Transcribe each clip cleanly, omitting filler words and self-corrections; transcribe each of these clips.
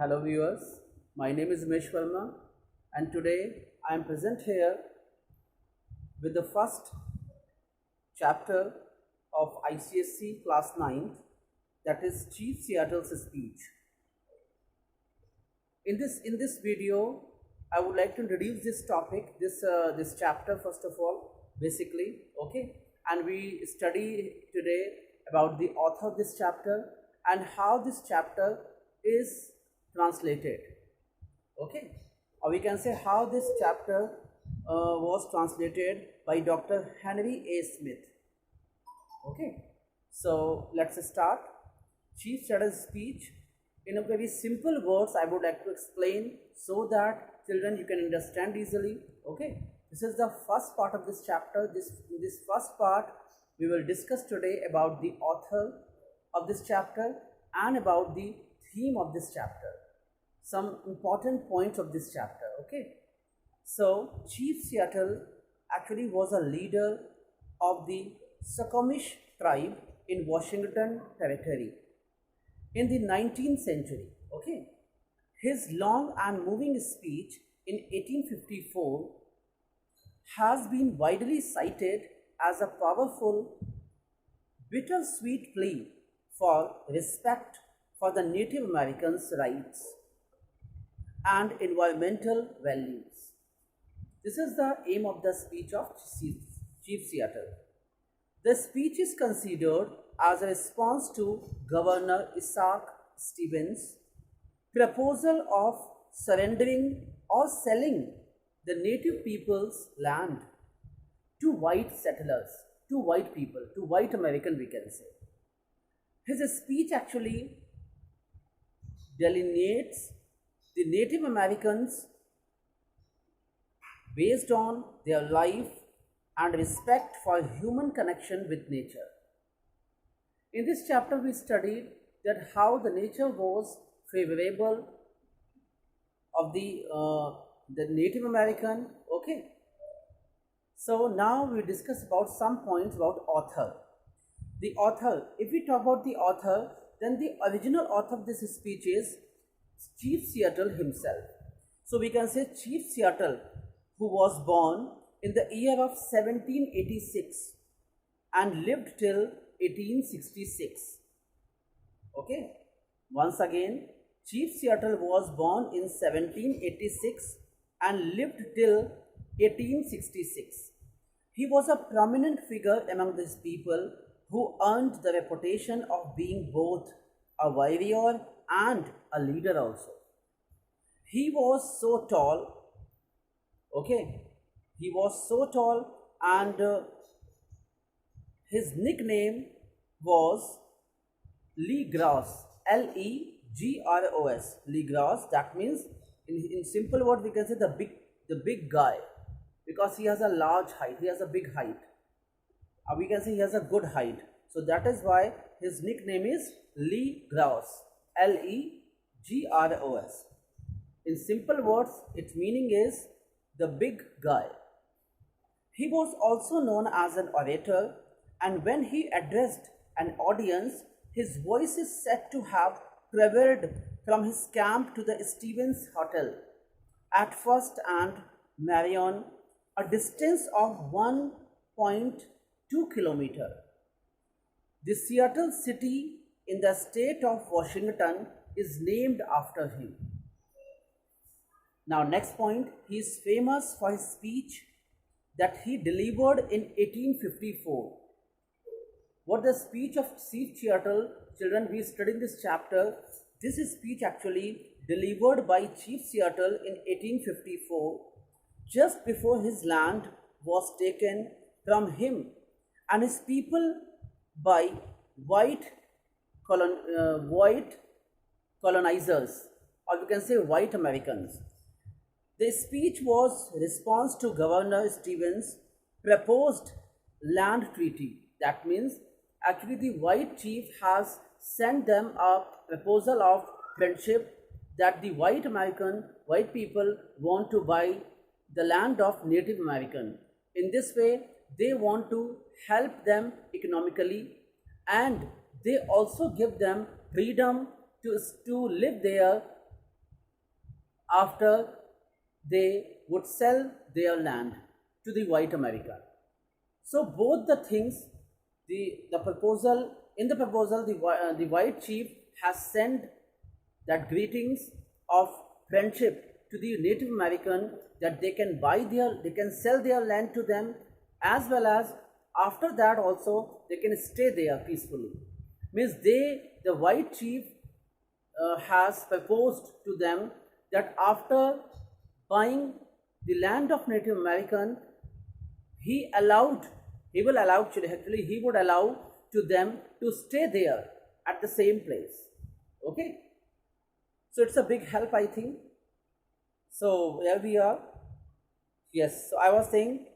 Hello viewers, my name is Umesh Verma and today I am present here with the first chapter of ICSC class 9, that is Chief Seattle's speech. In this video I would like to introduce this topic, this chapter first of all, basically, okay, and we study today about the author of this chapter and how this chapter is translated, okay, or we can say how this chapter was translated by Dr. Henry A. Smith. Okay, so let's start. Chief Seattle's speech. In a very simple words, I would like to explain so that children you can understand easily. Okay, this is the first part of this chapter. This first part we will discuss today about the author of this chapter and about the theme of this chapter, some important points of this chapter. Okay, so Chief Seattle actually was a leader of the Suquamish tribe in Washington Territory in the 19th century. Okay, his long and moving speech in 1854 has been widely cited as a powerful, bittersweet plea for respect for the Native Americans' rights and environmental values. This is the aim of the speech of Chief Seattle. The speech is considered as a response to Governor Isaac Stevens' proposal of surrendering or selling the native people's land to white settlers, to white people, to white American, we can say. His speech actually delineates the Native Americans based on their life and respect for human connection with nature. In this chapter, we studied that how the nature was favorable of the Native American. Okay. So now we discuss about some points about author. The author, if we talk about the author, then the original author of this speech is Chief Seattle himself. So we can say Chief Seattle, who was born in the year of 1786 and lived till 1866. Okay, once again, Chief Seattle was born in 1786 and lived till 1866. He was a prominent figure among these people who earned the reputation of being both a warrior and a leader also. He was so tall, okay, he was so tall, and his nickname was Legros, Legros, Legros. That means, in simple words, we can say the big guy, because he has a large height, he has a big height. We can say he has a good height. So that is why his nickname is Legros, Legros. In simple words, its meaning is the big guy. He was also known as an orator, and when he addressed an audience, his voice is said to have traveled from his camp to the Stevens Hotel at First and Marion, a distance of 1.2 kilometers. The Seattle city in the state of Washington is named after him. Now, next point, he is famous for his speech that he delivered in 1854. What the speech of Chief Seattle, children, we studied in this chapter. This is speech actually delivered by Chief Seattle in 1854, just before his land was taken from him and his people by white colonizers, or we can say white Americans. The speech was response to Governor Stevens' proposed land treaty. That means actually the white chief has sent them a proposal of friendship that the white people want to buy the land of Native American. In this way, they want to help them economically, and they also give them freedom to live there after they would sell their land to the white America. So both the things, the proposal in the proposal, the white chief has sent that greetings of friendship to the Native American, that they can sell their land to them, as well as after that also they can stay there peacefully. Means the white chief has proposed to them that after buying the land of Native American, he allowed, he will allow, actually he would allow to them to stay there at the same place. Okay, so it's a big help, I think. So here we are. Yes, so I was saying,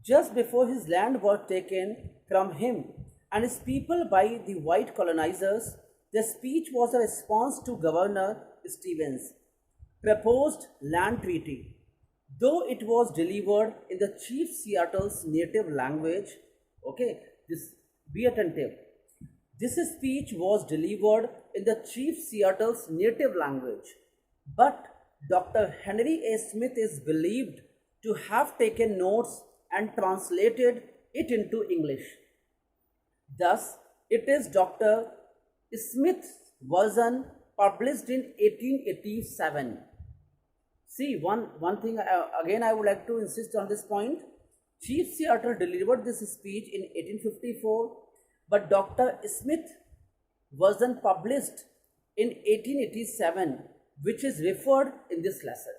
just before his land was taken from him and his people by the white colonizers, the speech was a response to Governor Stevens' proposed land treaty. Though it was delivered in the chief Seattle's native language, okay, this be attentive. This speech was delivered in the chief Seattle's native language, but Dr. Henry A. Smith is believed to have taken notes and translated it into English. Thus, it is Dr. Smith's version published in 1887. See, one thing again I would like to insist on this point. Chief Seattle delivered this speech in 1854, but Dr. Smith version published in 1887, which is referred in this lesson.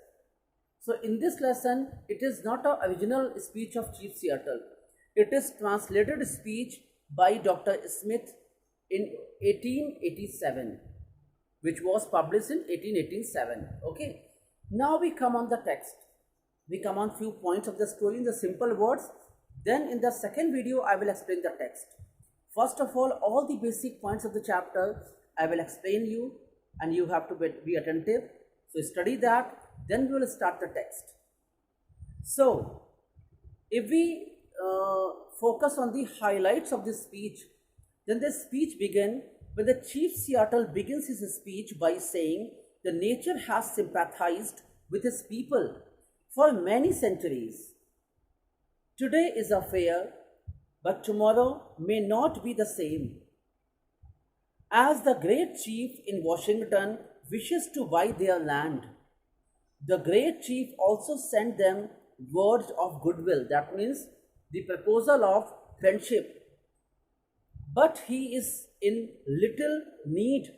So in this lesson, it is not an original speech of Chief Seattle. It is translated speech by Dr. Smith in 1887, which was published in 1887. Okay. Now we come on the text. We come on few points of the story in the simple words. Then in the second video, I will explain the text. First of all the basic points of the chapter I will explain you, and you have to be attentive. So study that, then we will start the text. So if we focus on the highlights of this speech, then the speech begins when the Chief Seattle begins his speech by saying, the nature has sympathized with his people for many centuries. Today is a fair, but tomorrow may not be the same. As the great chief in Washington wishes to buy their land, the great chief also sent them words of goodwill. That means the proposal of friendship. But he is in little need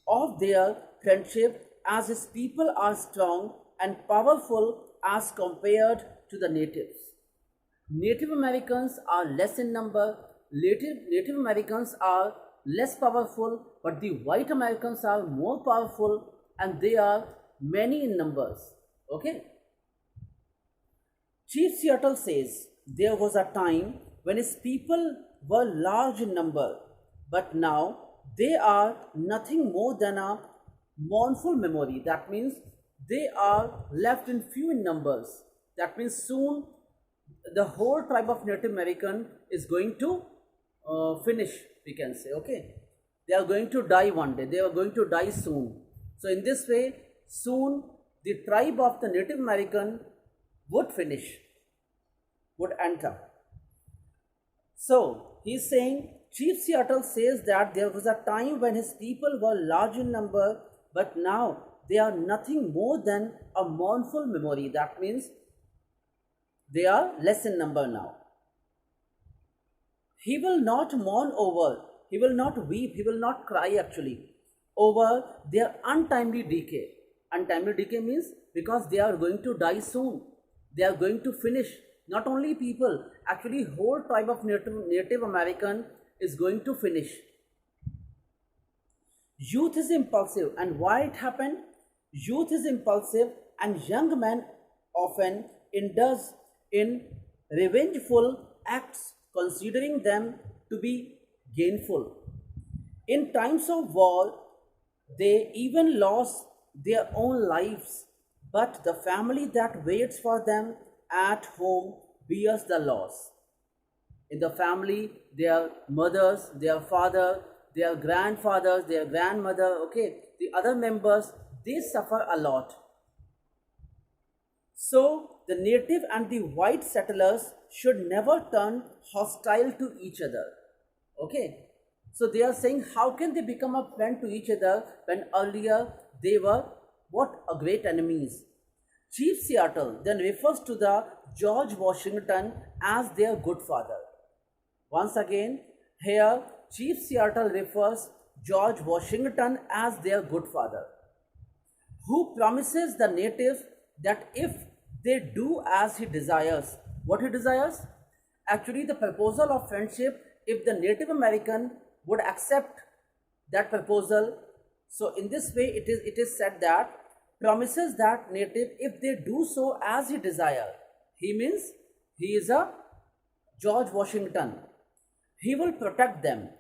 of their friendship, as his people are strong and powerful as compared to the natives. Native Americans are less in number, Native Americans are less powerful, but the white Americans are more powerful and they are many in numbers. Okay. Chief Seattle says, there was a time when his people were large in number, but now they are nothing more than a mournful memory. That means they are left in few in numbers. That means soon the whole tribe of Native American is going to finish, we can say. Okay, they are going to die one day, they are going to die soon. So in this way, soon the tribe of the Native American would finish, would enter. So he is saying, Chief Seattle says that there was a time when his people were large in number, but now they are nothing more than a mournful memory. That means they are less in number now. He will not mourn over, he will not weep, he will not cry actually over their untimely decay. Untimely decay means because they are going to die soon. They are going to finish. Not only people, actually whole tribe of Native American is going to finish. Youth is impulsive, and why it happened? Youth is impulsive and young men often indulge in revengeful acts, considering them to be gainful. In times of war, they even lost their own lives, but the family that waits for them at home bears the loss. In the family, their mothers, their father, their grandfathers, their grandmother, okay, the other members they suffer a lot. So, the native and the white settlers should never turn hostile to each other. Okay? So, they are saying, how can they become a friend to each other when earlier they were what? A great enemies. Chief Seattle then refers to the George Washington as their good father. Once again, here Chief Seattle refers George Washington as their good father, who promises the natives that if they do as he desires, what he desires? Actually, the proposal of friendship, if the Native American would accept that proposal, so in this way it is said that promises that native if they do so as he desire, he means he is a George Washington, he will protect them,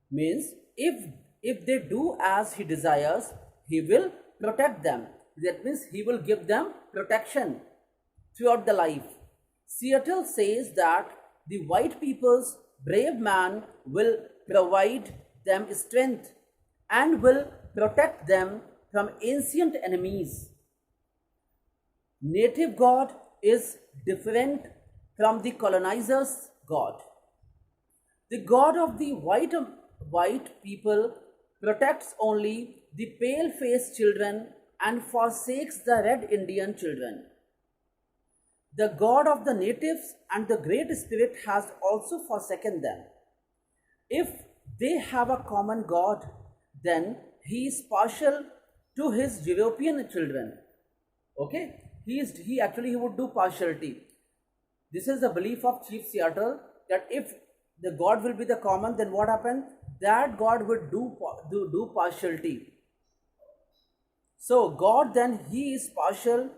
means if they do as he desires, he will protect them. That means he will give them protection throughout the life. Seattle says that the white people's brave man will provide them strength and will protect them from ancient enemies. Native God is different from the colonizer's God. The God of the white people protects only the pale-faced children and forsakes the red Indian children. The God of the natives and the Great Spirit has also forsaken them. If they have a common God, then he is partial to his European children. Okay? He would do partiality. This is the belief of Chief Seattle, that if the God will be the common, then what happened? That God would do partiality. So God then, he is partial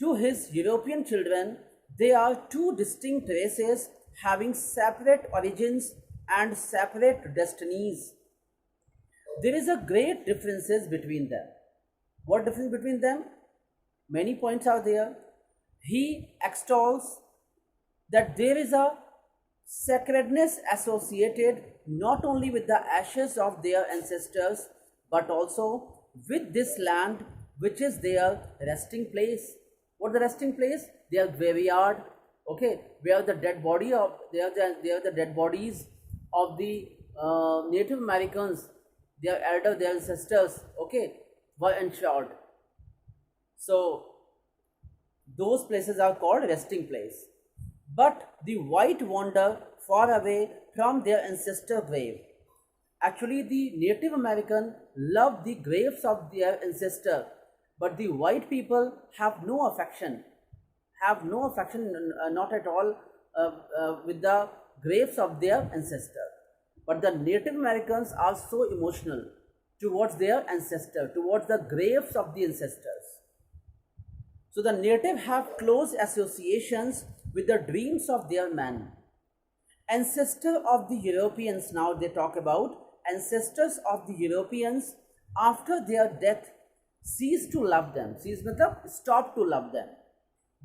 to his European children. They are two distinct races having separate origins and separate destinies. There is a great differences between them. What difference between them? Many points are there. He extols that there is a sacredness associated not only with the ashes of their ancestors but also with this land, which is their resting place. What the resting place? Their graveyard. Okay, where the dead body of they are the dead bodies of the Native Americans, their elder, their ancestors. Okay, were enshrouded. So those places are called resting place. But the white wander far away from their ancestor grave. Actually, the Native American love the graves of their ancestor, but the white people have no affection, not at all with the graves of their ancestor. But the Native Americans are so emotional towards their ancestor, towards the graves of the ancestors. So the native have close associations with the dreams of their men. Ancestor of the Europeans, now they talk about ancestors of the Europeans after their death cease to love them. Cease matlab stop to love them.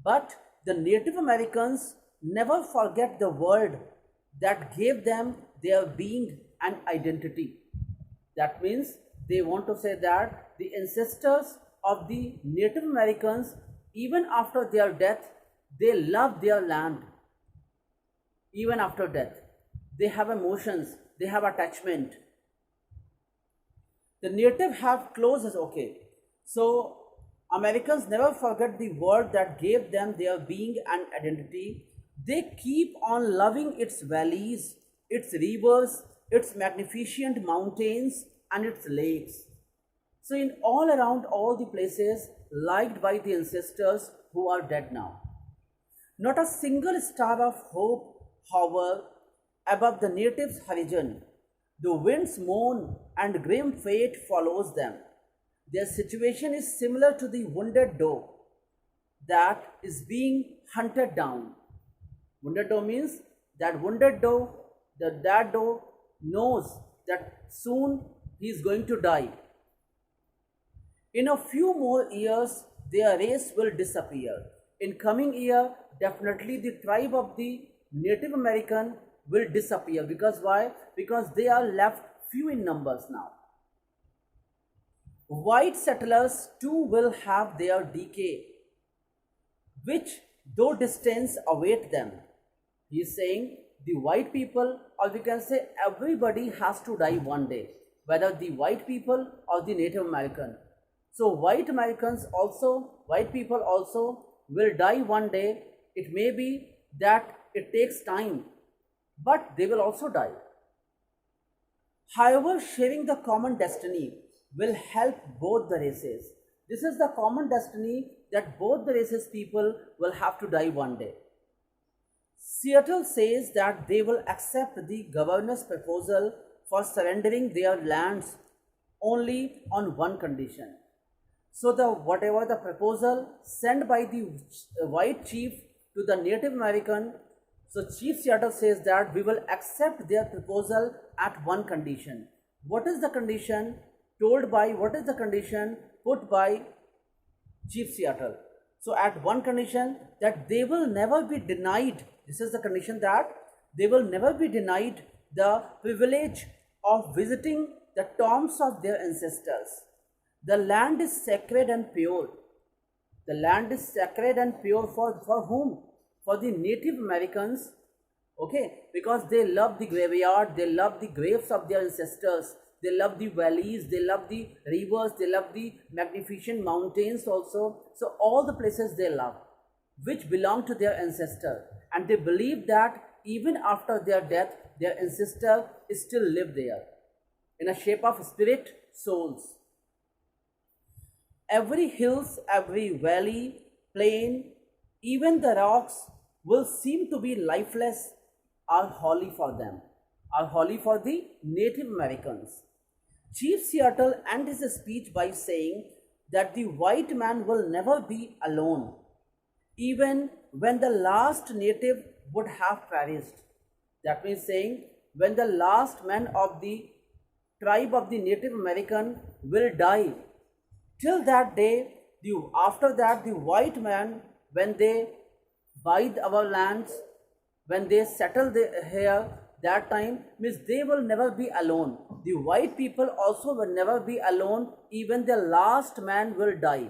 But the Native Americans never forget the word that gave them their being and identity. That means they want to say that the ancestors of the Native Americans, even after their death, they love their land. Even after death, they have emotions, they have attachment. The native have closes, okay. So Americans never forget the word that gave them their being and identity. They keep on loving its valleys, its rivers, its magnificent mountains, and its lakes. So in all around all the places liked by the ancestors who are dead now. Not a single star of hope hover above the natives' horizon. The winds moan and grim fate follows them. Their situation is similar to the wounded doe that is being hunted down. Wounded doe means that wounded doe, that doe knows that soon he is going to die. In a few more years, their race will disappear. In coming year, definitely the tribe of the Native American will disappear. Because why? Because they are left few in numbers now. White settlers too will have their decay, which though distance await them. He is saying the white people, or we can say everybody, has to die one day, whether the white people or the Native American. So white people also will die one day. It may be that it takes time, but they will also die. However, sharing the common destiny will help both the races. This is the common destiny that both the races people will have to die one day. Seattle says that they will accept the governor's proposal for surrendering their lands only on one condition. So the whatever the proposal sent by the white chief to the Native American, so Chief Seattle says that we will accept their proposal at one condition. What is the condition what is the condition put by Chief Seattle? So at one condition, that they will never be denied, this is the condition, that they will never be denied the privilege of visiting the tombs of their ancestors. The land is sacred and pure. The land is sacred and pure for whom? For the Native Americans, okay, because they love the graveyard, they love the graves of their ancestors, they love the valleys, they love the rivers, they love the magnificent mountains also. So all the places they love, which belong to their ancestor, and they believe that even after their death, their ancestor still live there in a shape of spirit souls. Every hills, every valley, plain, even the rocks will seem to be lifeless, are holy for them, are holy for the Native Americans. Chief Seattle ends his speech by saying that the white man will never be alone, even when the last native would have perished. That means saying when the last man of the tribe of the Native American will die, till that day, after that, the white man, when they buy our lands, when they settle here, that time means they will never be alone. The white people also will never be alone, even the last man will die.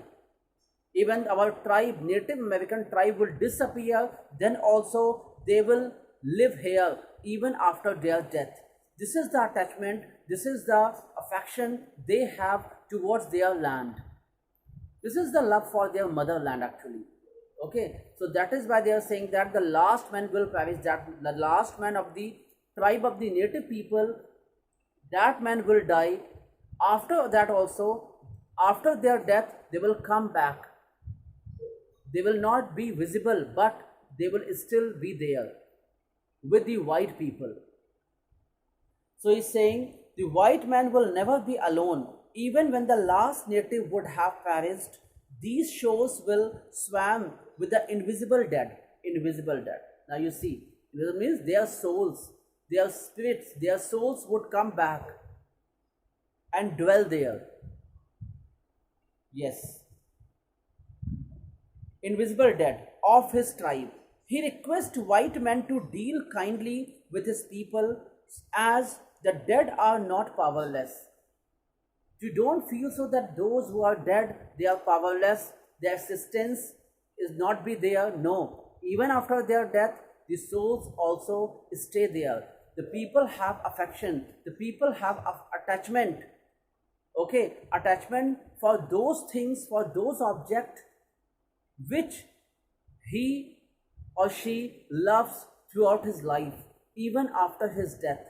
Even our tribe, Native American tribe, will disappear, then also they will live here even after their death. This is the attachment, this is the affection they have towards their land. This is the love for their motherland actually. Okay, so that is why they are saying that the last man will perish, that the last man of the tribe of the native people, that man will die. After that also, after their death, they will come back. They will not be visible, but they will still be there with the white people. So he's saying the white man will never be alone. Even when the last native would have perished, these shores will swam with the invisible dead. Invisible dead. Now you see, this means their souls, their spirits, their souls would come back and dwell there. Yes. Invisible dead of his tribe. He requests white men to deal kindly with his people, as the dead are not powerless. You don't feel so that those who are dead, they are powerless, their existence is not be there. No, even after their death, the souls also stay there. The people have affection, the people have attachment. Okay, attachment for those things, for those objects which he or she loves throughout his life, even after his death.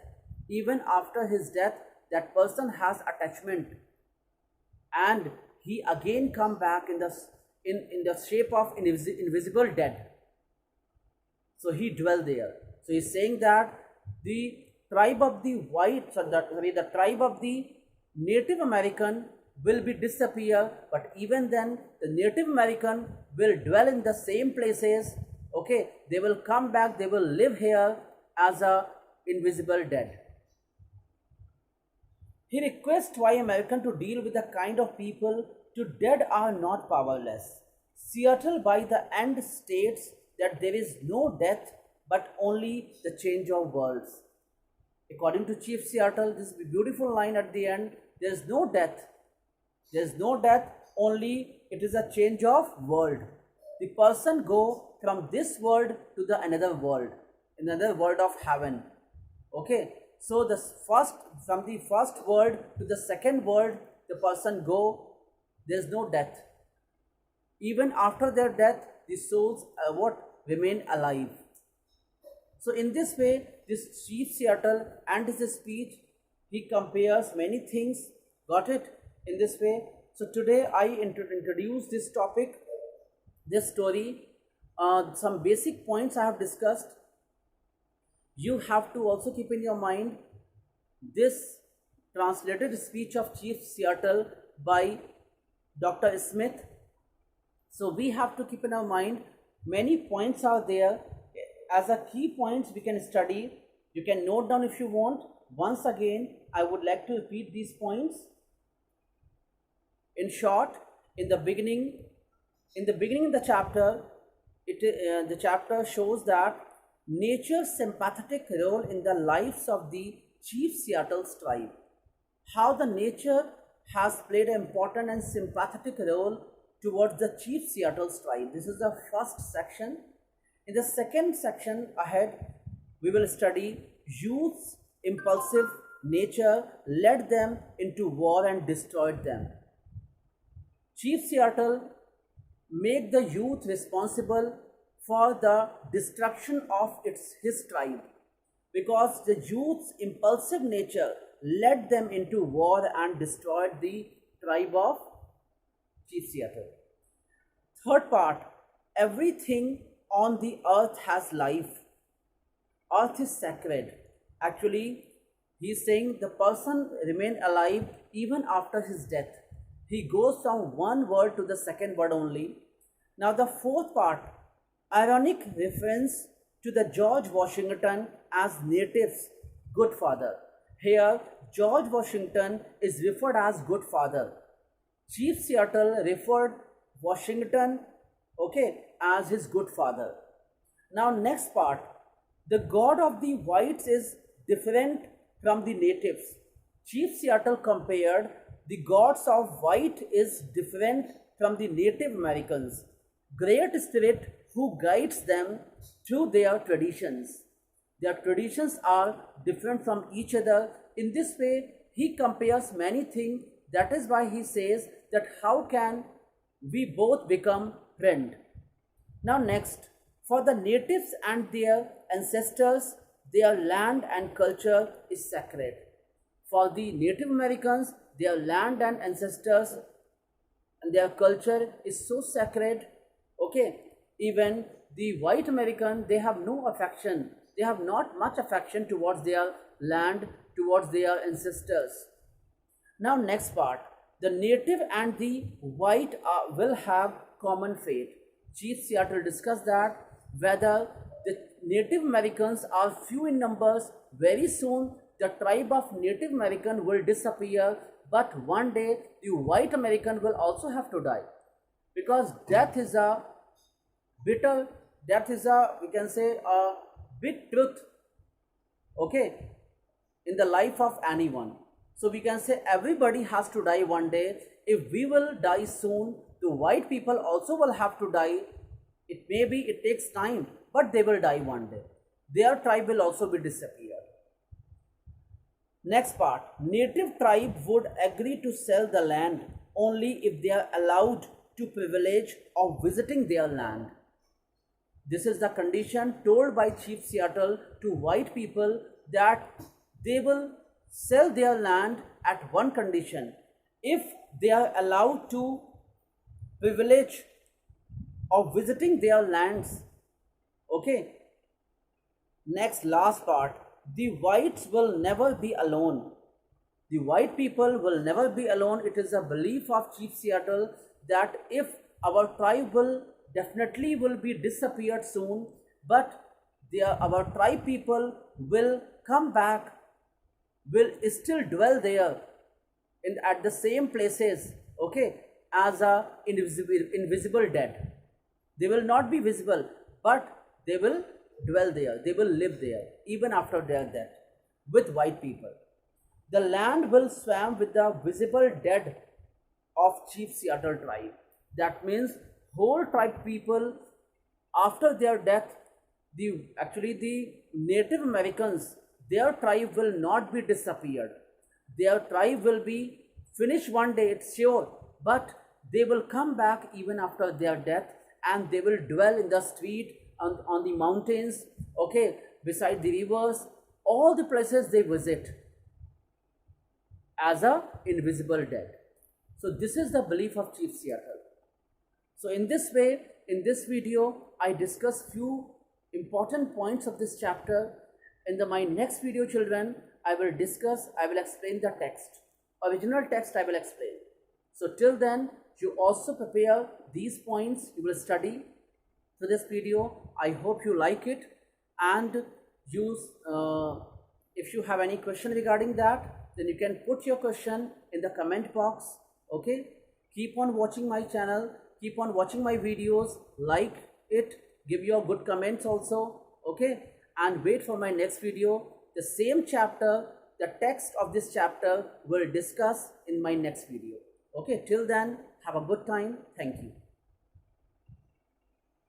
Even after his death, that person has attachment, and he again come back in the shape of invisible dead. So he dwell there. So he's saying that the tribe of the the tribe of the Native American will be disappear, but even then the Native American will dwell in the same places. Okay, they will come back, they will live here as a invisible dead. He requests white American to deal with the kind of people to dead are not powerless. Seattle by the end states that there is no death but only the change of worlds. According to Chief Seattle, this beautiful line at the end, there is no death There is no death, only it is a change of world. The person go from this world to the another world of heaven. Okay, so the first from the first world to the second world, the person go. There is no death. Even after their death, the souls what remain alive. So in this way, this Chief Seattle and his speech, he compares many things. Got it? In this way. So today I introduce this topic, this story, some basic points I have discussed. You have to also keep in your mind this translated speech of Chief Seattle by Dr. Smith. So we have to keep in our mind many points are there as a key points we can study. You can note down if you want. Once again, I would like to repeat these points. In short, in the beginning of the chapter, the chapter shows that nature's sympathetic role in the lives of the Chief Seattle's tribe. How the nature has played an important and sympathetic role towards the Chief Seattle's tribe. This is the first section. In the second section ahead, we will study youth's impulsive nature led them into war and destroyed them. Chief Seattle make the youth responsible for the destruction of his tribe because the youth's impulsive nature led them into war and destroyed the tribe of Chief Seattle. Third part, everything on the earth has life. Earth is sacred. Actually, he is saying the person remain alive even after his death. He goes from one word to the second word only. Now the fourth part, ironic reference to the George Washington as natives' good father. Here, George Washington is referred as good father. Chief Seattle referred Washington, as his good father. Now next part, the god of the whites is different from the natives. Chief Seattle compared the gods of white is different from the Native Americans. Great Spirit who guides them through their traditions. Their traditions are different from each other. In this way, he compares many things. That is why he says that how can we both become friends. Now next, for the natives and their ancestors, their land and culture is sacred. For the Native Americans, their land and ancestors and their culture is so sacred. Even the white American, they have no affection. They have not much affection towards their land, towards their ancestors. Now next part, the native and the white will have common fate. Chief Seattle discussed that whether the Native Americans are few in numbers, very soon the tribe of Native American will disappear, but one day the white American will also have to die, because death is a bitter, death is a, we can say, a big truth, in the life of anyone. So we can say everybody has to die one day. If we will die soon, the white people also will have to die. It may be, it takes time, but they will die one day. Their tribe will also be disappeared. Next part, native tribe would agree to sell the land only if they are allowed to privilege of visiting their land. This is the condition told by Chief Seattle to white people, that they will sell their land at one condition: if they are allowed to privilege of visiting their lands. Next, last part, the whites will never be alone. The white people will never be alone. It is a belief of Chief Seattle that if our tribe will definitely will be disappeared soon, but our tribe people will come back, will still dwell there at the same places, as a invisible dead. They will not be visible, but they will dwell there, they will live there even after their death with white people. The land will swam with the visible dead of Chief Seattle tribe. That means whole tribe people, after their death, the Native Americans, their tribe will not be disappeared. Their tribe will be finished one day, it's sure, but they will come back even after their death, and they will dwell in the street, on the mountains, okay, beside the rivers, all the places they visit as a invisible dead. So this is the belief of Chief Seattle. So in this way, in this video, I discuss few important points of this chapter. In my next video, children, I will explain the text. Original text I will explain. So till then, you also prepare these points you will study for this video. I hope you like it, and if you have any question regarding that, then you can put your question in the comment box. Okay, keep on watching my channel, keep on watching my videos, like it, give your good comments also. Okay, and wait for my next video. The same chapter, the text of this chapter will discuss in my next video. Okay, till then, have a good time. Thank you.